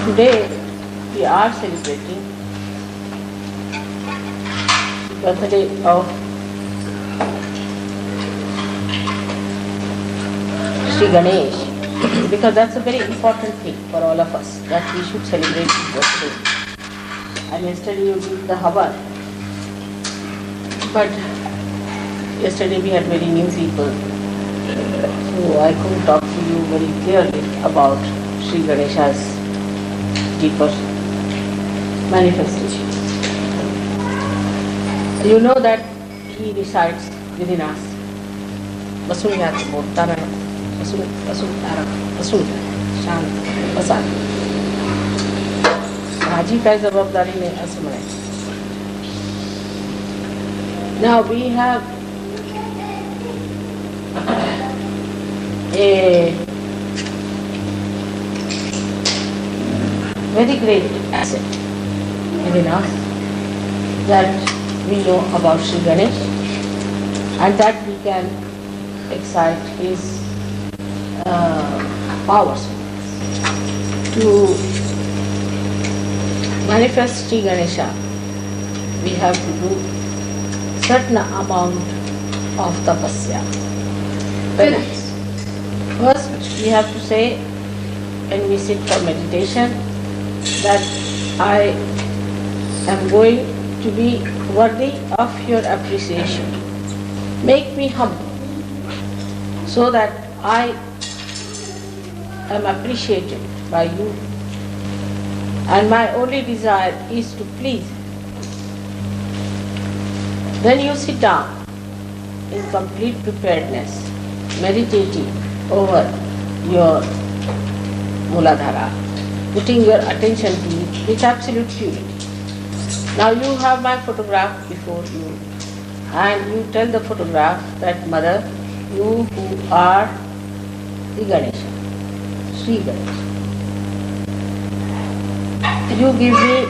Today we are celebrating birthday of Sri Ganesh because that's a very important thing for all of us that we should celebrate his birthday. And yesterday you did the Havar, but yesterday we had very new people, so I couldn't talk to you very clearly about Sri Ganesha's deeper manifestation. You know that he resides within us. Vasunya Bodhana, Vasudhara, Vasudha, Shanti, Vasant. माझी काय जबाबदारी नाही असं म्हणायचं. Now we have a very great asset within us that we know about Sri Ganesh and that we can excite his powers. To manifest Sri Ganesha, we have to do certain amount of tapasya, penance. First, we have to say when we sit for meditation that I am going to be worthy of your appreciation. Make me humble so that I am appreciated by you. And my only desire is to please. Then you sit down in complete preparedness, meditating over your Muladhara, putting your attention to it with absolute purity. Now you have my photograph before you and you tell the photograph that Mother, you who are the Ganesha, Sri Ganesha, you give me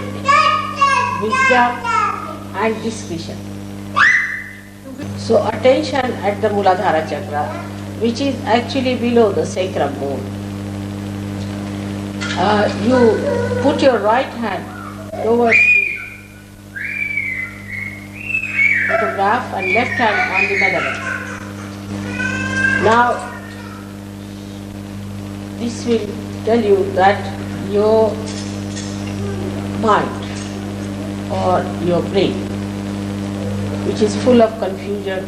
wisdom and discretion. So attention at the Muladhara chakra, which is actually below the sacrum bone. You put your right hand towards the photograph and left hand on the measurement. Now, this will tell you that your mind or your brain, which is full of confusion,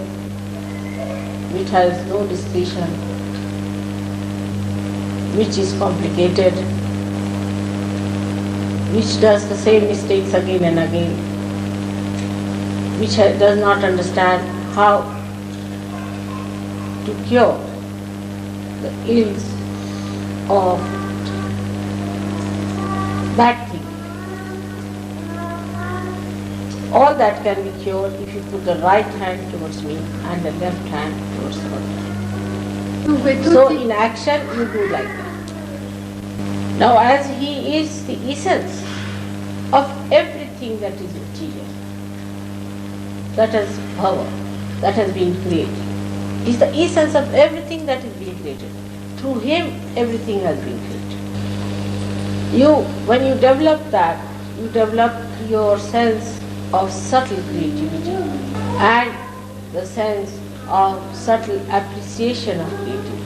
which has no discretion, which is complicated, which does the same mistakes again and again, which does not understand how to cure the ills of bad thinking. All that can be cured if you put the right hand towards me and the left hand towards the other. So in action you do like that. Now as he is the essence of everything that is material, that has power, that has been created, is the essence of everything that is being created. Through him everything has been created. When you develop that, you develop your sense of subtle creativity and the sense of subtle appreciation of creativity.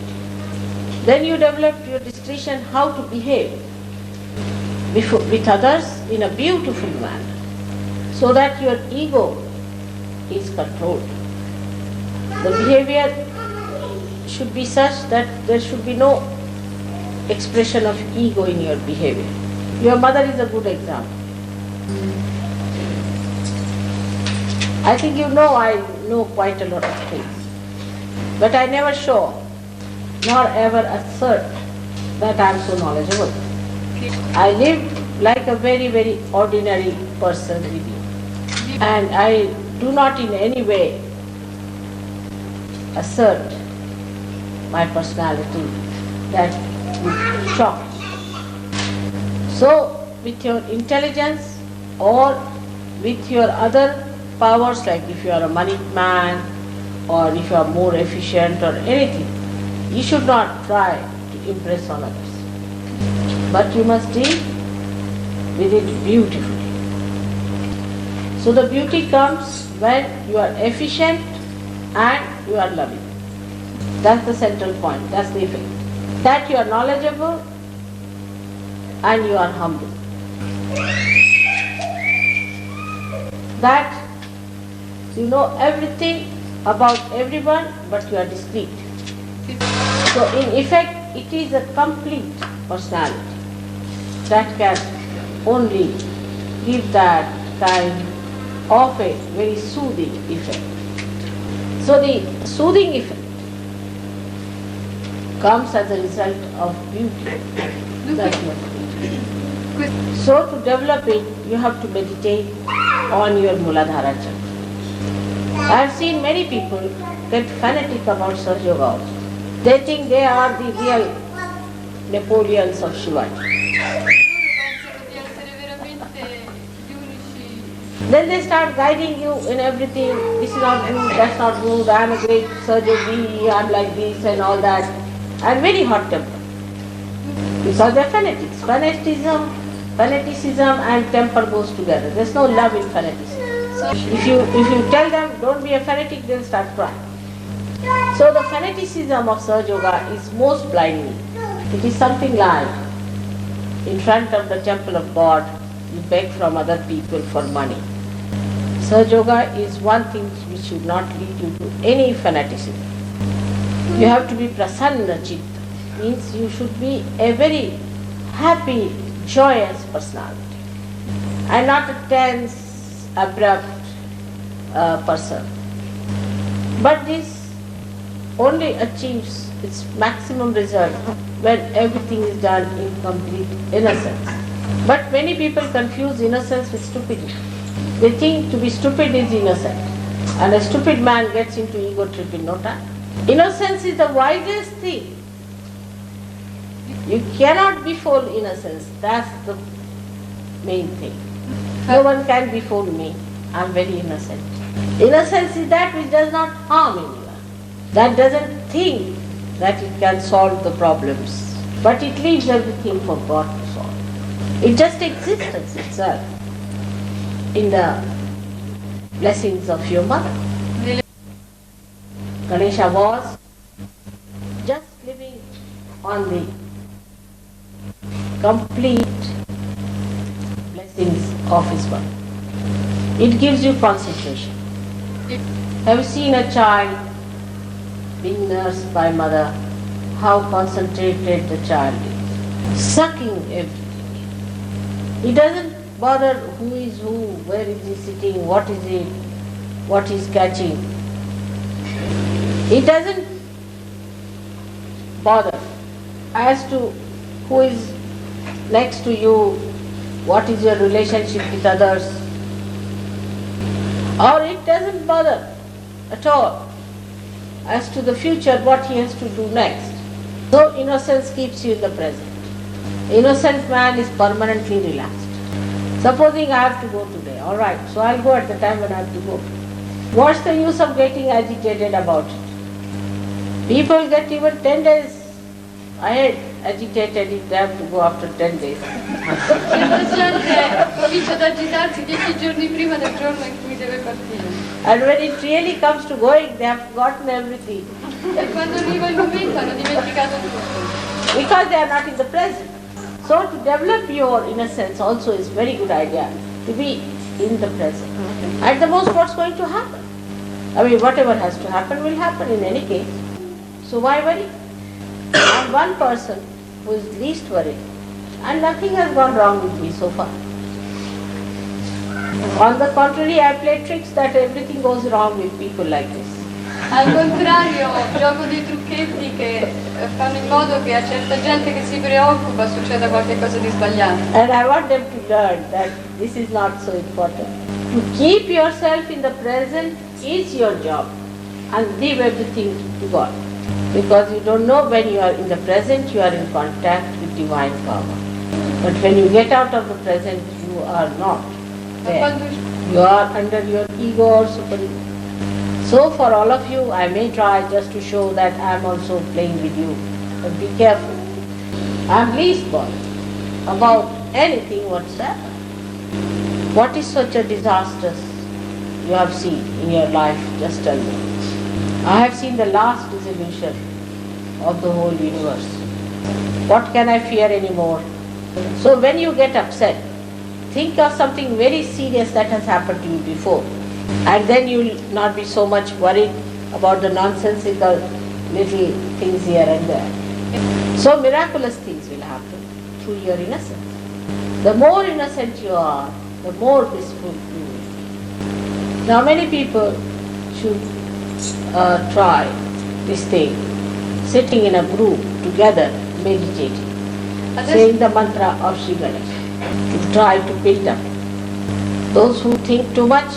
Then you develop your discretion how to behave with others in a beautiful manner so that your ego is controlled. The behavior should be such that there should be no expression of ego in your behavior. Your mother is a good example. I think you know I know quite a lot of things, but I never show nor ever assert that I am so knowledgeable. I live like a very, very ordinary person with you, and I do not in any way assert my personality that would shock. So with your intelligence or with your other powers, like if you are a money man or if you are more efficient or anything, you should not try to impress on others. But you must deal with it beautifully. So the beauty comes when you are efficient and you are loving. That's the central point, that's the effect. That you are knowledgeable and you are humble. That you know everything about everyone, but you are discreet. So in effect, it is a complete personality that can only give that kind of a very soothing effect. So the soothing effect comes as a result of beauty. That's what it is. So to develop it, you have to meditate on your Muladhara chakra. I have seen many people get fanatic about Sahaja Yoga also. They think they are the real Napoleons of Shivaji. Then they start guiding you in everything. This is not good, that's not good, I am a great surgeon, I am like this and all that. I am very hot tempered. Because they are fanatics. Fanaticism and temper goes together. There is no love in fanaticism. If you tell them don't be a fanatic, they'll start crying. So the fanaticism of Sahaja Yoga is most blinding. It is something like in front of the temple of God, you beg from other people for money. Sahaja Yoga is one thing which should not lead you to any fanaticism. You have to be prasanna chitta, means you should be a very happy, joyous personality and not a tense, abrupt person. But this only achieves its maximum result when everything is done in complete innocence. But many people confuse innocence with stupidity. They think to be stupid is innocent, and a stupid man gets into ego trip in no time. Innocence is the wisest thing. You cannot befool innocence, that's the main thing. No one can befool me, I am very innocent. Innocence is that which does not harm anyone, that doesn't think that it can solve the problems, but it leaves everything for God to solve. It just existence itself in the blessings of your mother. Ganesha was just living on the complete blessings of his mother. It gives you concentration. Have you seen a child being nursed by mother, how concentrated the child is, sucking everything. He doesn't bother who is who, where is he sitting, what is it, what he is catching. He doesn't bother as to who is next to you, what is your relationship with others, or it doesn't bother at all as to the future, what he has to do next. So innocence keeps you in the present. Innocent man is permanently relaxed. Supposing I have to go today, all right, so I'll go at the time when I have to go. What's the use of getting agitated about it? People get even 10 days ahead agitated if they have to go after 10 days. And when it really comes to going, they have forgotten everything. Because they are not in the present. So to develop your innocence also is very good idea, to be in the present. At the most, what's going to happen? I mean, whatever has to happen will happen in any case. So why worry? I'm one person who is least worried, and nothing has gone wrong with me so far. On the contrary, I play tricks that everything goes wrong with people like this. Al contrario, gioco dei trucchetti che fanno in modo che a certa gente che si preoccupa succeda qualcosa di sbagliato. And I want them to learn that this is not so important. To keep yourself in the present is your job, and leave everything to God. Because you don't know when you are in the present, you are in contact with divine power. But when you get out of the present, you are not there. You are under your ego or super-ego. So for all of you, I may try just to show that I am also playing with you. But be careful. I am least bothered about anything whatsoever. What is such a disastrous you have seen in your life? Just tell me. I have seen the last dissolution of the whole universe. What can I fear anymore? So when you get upset, think of something very serious that has happened to you before, and then you will not be so much worried about the nonsensical little things here and there. So miraculous things will happen through your innocence. The more innocent you are, the more blissful you will be. Now many people should try this thing, sitting in a group together, meditating, saying the mantra of Sri Ganesh, to try to build up. Those who think too much,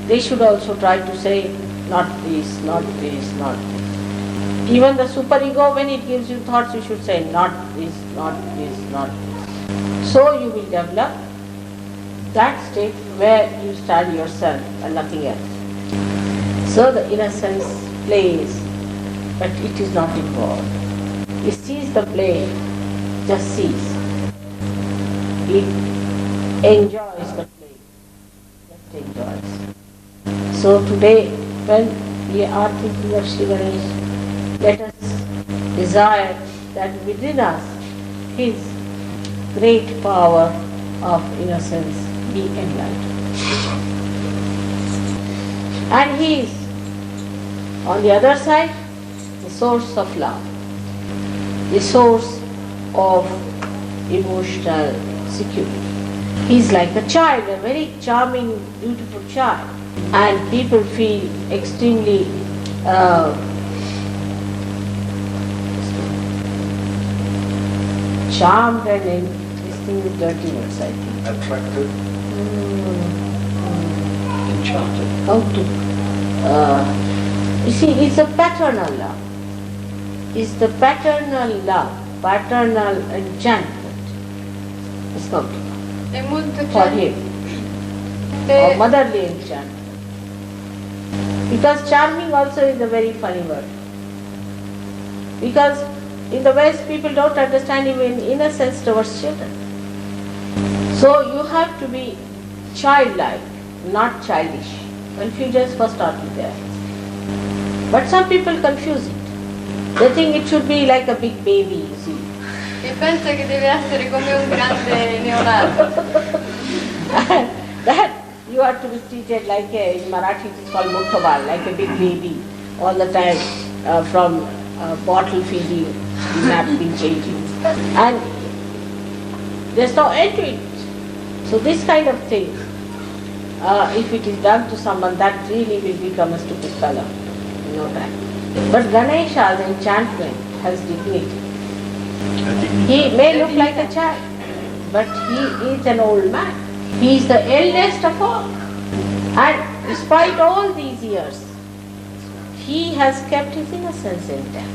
they should also try to say, not this, not this, not this. Even the superego, when it gives you thoughts, you should say, not this, not this, not this. So you will develop that state where you stand yourself and nothing else. So the innocence plays, but it is not involved. It sees the play, just sees. It enjoys the play, just enjoys. So today, when we are thinking of Sri Ganesh, let us desire that within us His great power of innocence be enlightened. And He is, on the other side, the source of love, the source of emotional security. He is like a child, a very charming, beautiful child, and people feel extremely charmed and this thing is dirty words, I think. Attracted. Enchanted. How to? You see, it's a paternal love. It's the paternal love, paternal enchantment. It's not È molto for him, or motherly enchantment. Because charming also is a very funny word. Because in the West people don't understand even innocence towards children. So you have to be childlike, not childish. Confusions first start with there. But some people confuse it. They think it should be like a big baby, you see. E pensa che deve essere come un grande neonato. That you are to be treated like in Marathi it is called Muttabal, like a big baby, all the time from bottle feeding, napkin changing. And there's no end to it. So this kind of thing, if it is done to someone, that really will become a stupid fellow in no time. But Ganesha's enchantment has dignity. He may look like a child, but he is an old man. He is the eldest of all. And despite all these years, he has kept his innocence intact.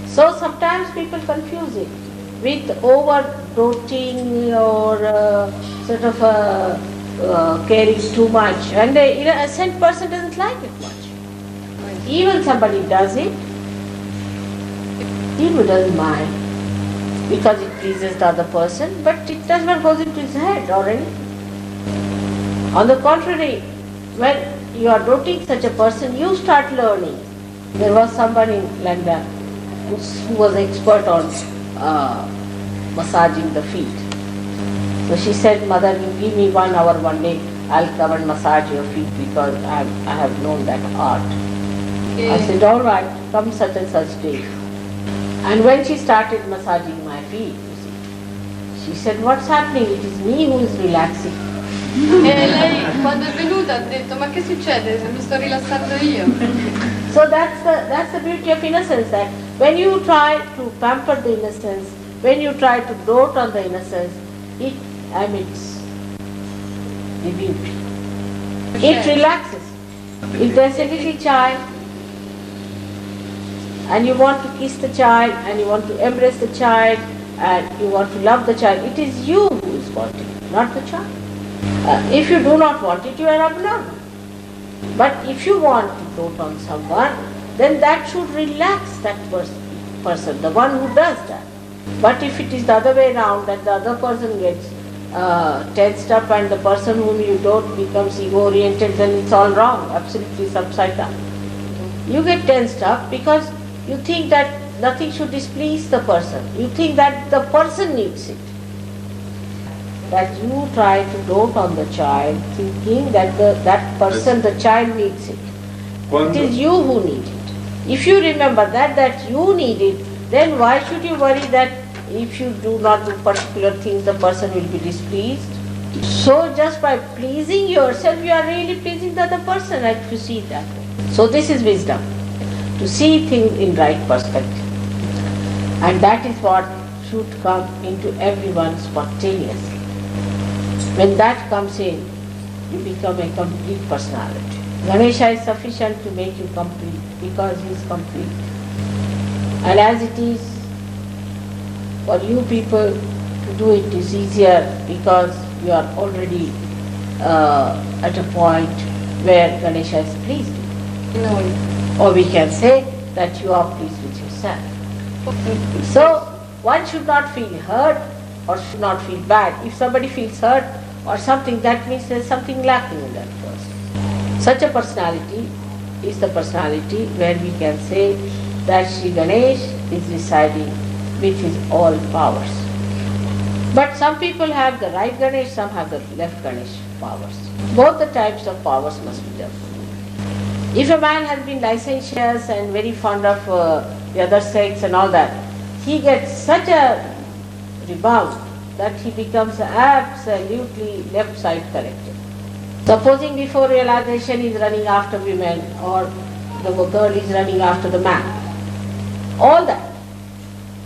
So sometimes people confuse it with over-doting or sort of caring too much. And the innocent person doesn't like it much. Even somebody does it, he doesn't mind because it pleases the other person, but it does not go into his head or anything. On the contrary, when you are doting such a person, you start learning. There was someone in London who was expert on massaging the feet. So she said, "Mother, you give me 1 hour one day, I'll come and massage your feet because I have known that art." I said, "All right, come such and such day." And when she started massaging my feet, you see, she said, "What's happening? It is me who is relaxing." E lei quando è venuta ha detto, ma che succede se mi sto rilassando io? So that's the beauty of innocence, that when you try to pamper the innocence, when you try to dote on the innocence, it emits the beauty. It relaxes. If there's a little child and you want to kiss the child and you want to embrace the child and you want to love the child, it is you who is wanting it, not the child. If you do not want it, you are abnormal. But if you want to dote on someone, then that should relax that person, the one who does that. But if it is the other way around, that the other person gets tensed up and the person whom you don't becomes ego-oriented, then it's all wrong, absolutely upside down. You get tensed up because you think that nothing should displease the person. You think that the person needs it. That you try to dote on the child, thinking that that person, the child needs it. It is you who need it. If you remember that you need it, then why should you worry that if you do not do particular things, the person will be displeased? So just by pleasing yourself, you are really pleasing the other person, if you see it that way. So this is wisdom, to see things in right perspective. And that is what should come into everyone spontaneously. When that comes in, you become a complete personality. Ganesha is sufficient to make you complete because he is complete. And as it is for you people to do it is easier because you are already at a point where Ganesha is pleased with you. Or we can say that you are pleased with yourself. So one should not feel hurt or should not feel bad. If somebody feels hurt or something, that means there is something lacking in that person. Such a personality is the personality where we can say that Sri Ganesh is residing with his all powers. But some people have the right Ganesh, some have the left Ganesh powers. Both the types of powers must be there. If a man has been licentious and very fond of the other sex and all that, he gets such a rebound that he becomes absolutely left side corrected. Supposing before realization he is running after women or the girl is running after the man, all that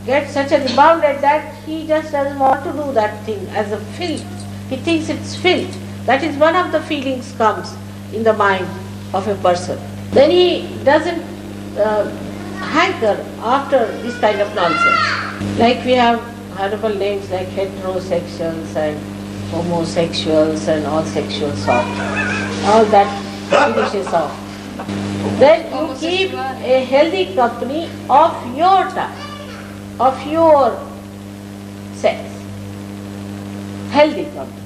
gets such a rebound at that he just doesn't want to do that thing as a filth. He thinks it's filth. That is one of the feelings comes in the mind of a person. Then he doesn't hanker after this kind of nonsense. Like we have horrible names like heterosexuals and homosexuals and all sexuals off. All that finishes off. Then you keep a healthy company of your type, of your sex. Healthy company.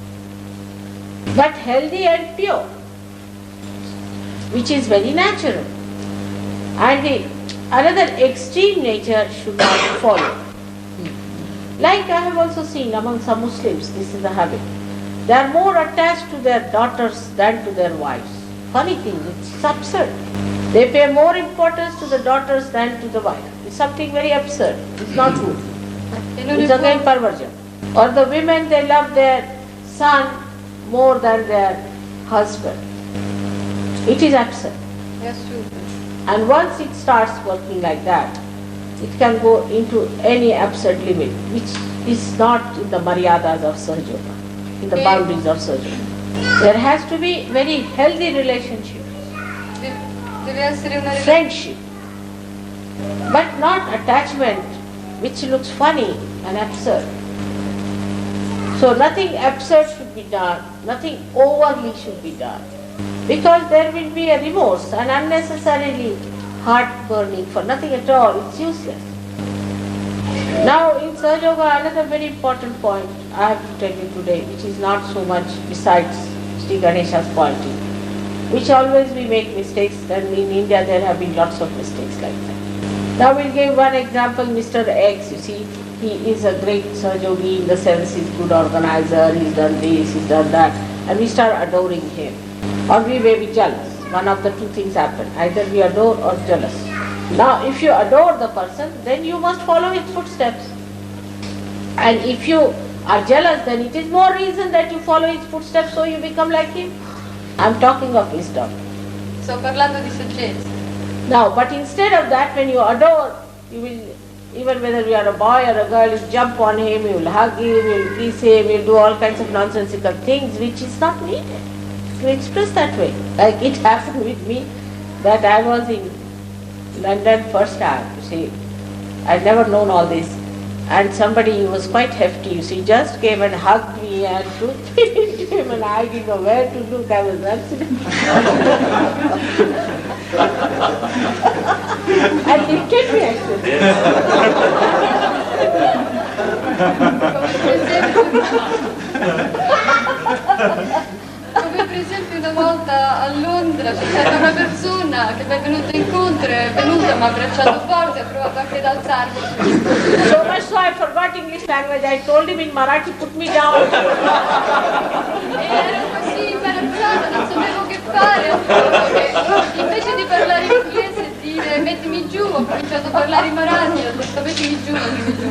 But healthy and pure, which is very natural. And another extreme nature should not follow. Like I have also seen among some Muslims, this is the habit. They are more attached to their daughters than to their wives. Funny thing, it's absurd. They pay more importance to the daughters than to the wife. It's something very absurd. It's not good. It's again perversion. Or the women, they love their son more than their husband. It is absurd. Yes, true. And once it starts working like that, it can go into any absurd limit, which is not in the maryadas of Sahaja Yoga, in the boundaries of Sahaja Yoga. There has to be very healthy relationship, Deve essere una friendship, but not attachment which looks funny and absurd. So nothing absurd should be done, nothing overly should be done, because there will be a remorse and unnecessarily heart burning for nothing at all. It's useless. Now in Sahaja Yoga, another very important point I have to tell you today, which is not so much besides Sri Ganesha's pointing, which always we make mistakes, and in India there have been lots of mistakes like that. Now we'll give one example. Mr. X, you see, he is a great Sahaja Yogi in the sense he's good organizer, he's done this, he's done that, and we start adoring him. Or we may be jealous. One of the two things happen. Either we adore or jealous. Now if you adore the person, then you must follow his footsteps. And if you are jealous, then it is more reason that you follow his footsteps so you become like him. I am talking of wisdom. Sto parlando di saggezza. Now, but instead of that, when you adore, you will, even whether you are a boy or a girl, you jump on him, you will hug him, you will kiss him, you will do all kinds of nonsensical things which is not needed to express that way. Like it happened with me that I was in London first time, you see. I had never known all this. And somebody who was quite hefty, you see, just came and hugged me and took me into him, and I didn't know where to look. I was absolutely and lifted me actually. Come per esempio una volta a Londra c'era una persona che mi è venuta incontro, è venuta, mi ha abbracciato forte, ha provato anche ad alzarmi. So much so I forgot English language. I told him in Marathi, put me down. E ero così imbarazzata, non sapevo che fare, ho detto che invece di parlare inglese e dire mettimi giù, ho cominciato a parlare in Marathi, ho detto mettimi giù, mettimi giù.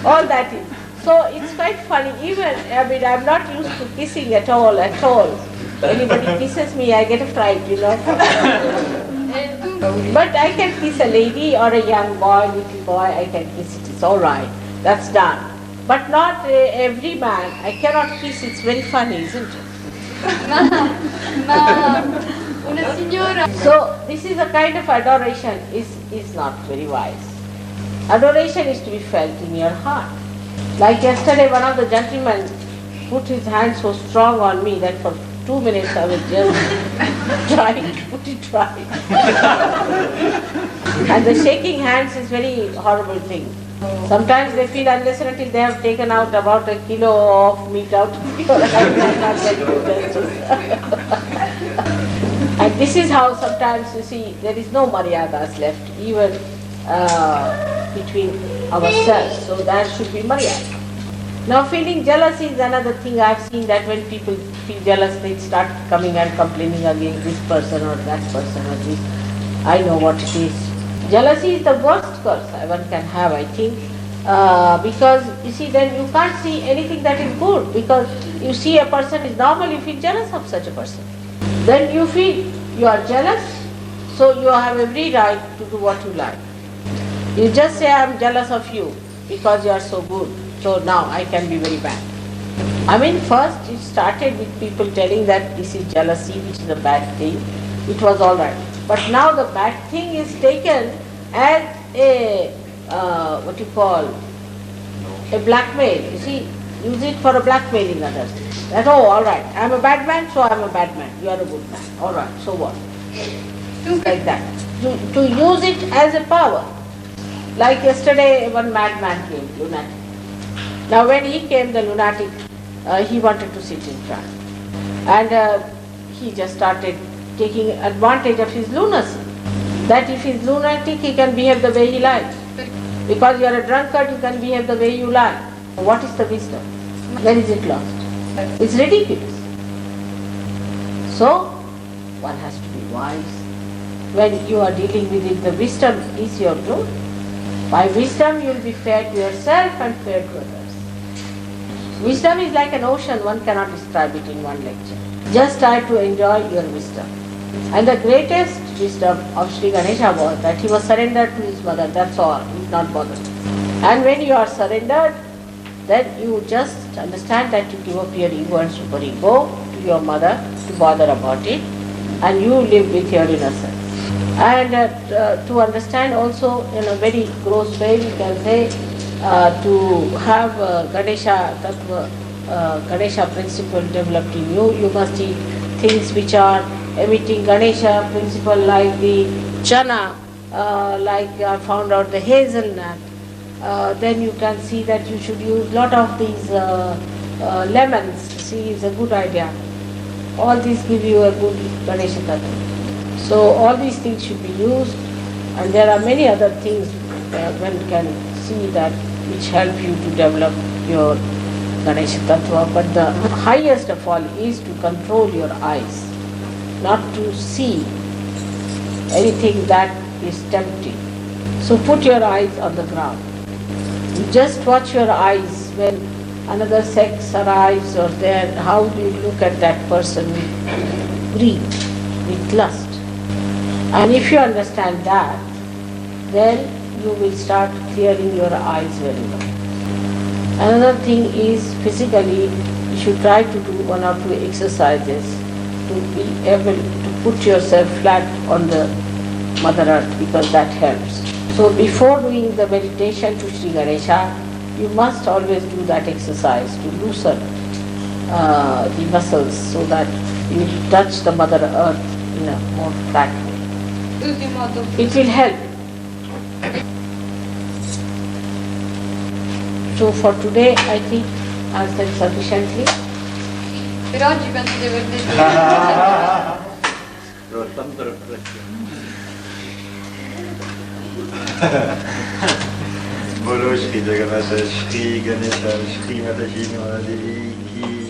All that is. So it's quite funny. Even, I mean, I'm not used to kissing at all, at all. Anybody kisses me, I get a fright, you know. E tu? But I can kiss a lady or a young boy, little boy, I can kiss it. It's all right. That's done. But not every man. I cannot kiss. It's very funny, isn't it? Ma una signora... So this is a kind of adoration is not very wise. Adoration is to be felt in your heart. Like yesterday, one of the gentlemen put his hand so strong on me that for 2 minutes I was just trying to put it right. And the shaking hands is very horrible thing. Sometimes they feel unless and until they have taken out about a kilo of meat out of your hand, they are not very good justice. And this is how sometimes you see there is no maryadas left, even between ourselves. So there should be maryada. Now feeling jealousy is another thing. I have seen that when people feel jealous, they start coming and complaining against this person or that person or this. I know what it is. Jealousy is the worst curse one can have, I think, because you see then you can't see anything that is good, because you see a person is normal, you feel jealous of such a person. Then you feel you are jealous, so you have every right to do what you like. You just say I am jealous of you because you are so good, so now I can be very bad. I mean, first it started with people telling that this is jealousy, which is a bad thing. It was all right. But now the bad thing is taken as a, what you call, a blackmail. You see, use it for a blackmailing others. That, oh, all right, I am a bad man, so I am a bad man. You are a good man. All right, so what? Like that. To use it as a power. Like yesterday, one madman came, lunatic. Now when he came, the lunatic, he wanted to sit in front. And he just started taking advantage of his lunacy. That if he is lunatic, he can behave the way he likes. Because you are a drunkard, you can behave the way you like. What is the wisdom? Where is it lost? It's ridiculous. So, one has to be wise. When you are dealing with it, the wisdom is your role. By wisdom, you will be fair to yourself and fair to others. Wisdom is like an ocean, one cannot describe it in one lecture. Just try to enjoy your wisdom. And the greatest wisdom of Sri Ganesha was that he was surrendered to his mother, that's all, he is not bothered. And when you are surrendered, then you just understand that you give up your ego and superego to your mother to bother about it, and you live with your innocence. And to understand also in a very gross way, we can say to have Ganesha Tattva, Ganesha principle developed in you, you must eat things which are emitting Ganesha principle like the chana, like I found out the hazelnut. Then you can see that you should use lot of these lemons. See, is a good idea. All these give you a good Ganesha Tattva. So all these things should be used, and there are many other things one can see that which help you to develop your Ganesha Tattva. But the highest of all is to control your eyes, not to see anything that is tempting. So put your eyes on the ground. You just watch your eyes when another sex arrives or there, how do you look at that person with greed, with lust. And if you understand that, then you will start clearing your eyes very well. Another thing is physically, you should try to do 1 or 2 exercises to be able to put yourself flat on the Mother Earth, because that helps. So before doing the meditation to Sri Ganesha, you must always do that exercise to loosen the muscles so that you touch the Mother Earth in a more flat way. It will help. So for today, I think I said sufficiently. Per oggi penso di aver detto. बोलो श्री जगन्नाथ श्री गणेश श्रीमती श्री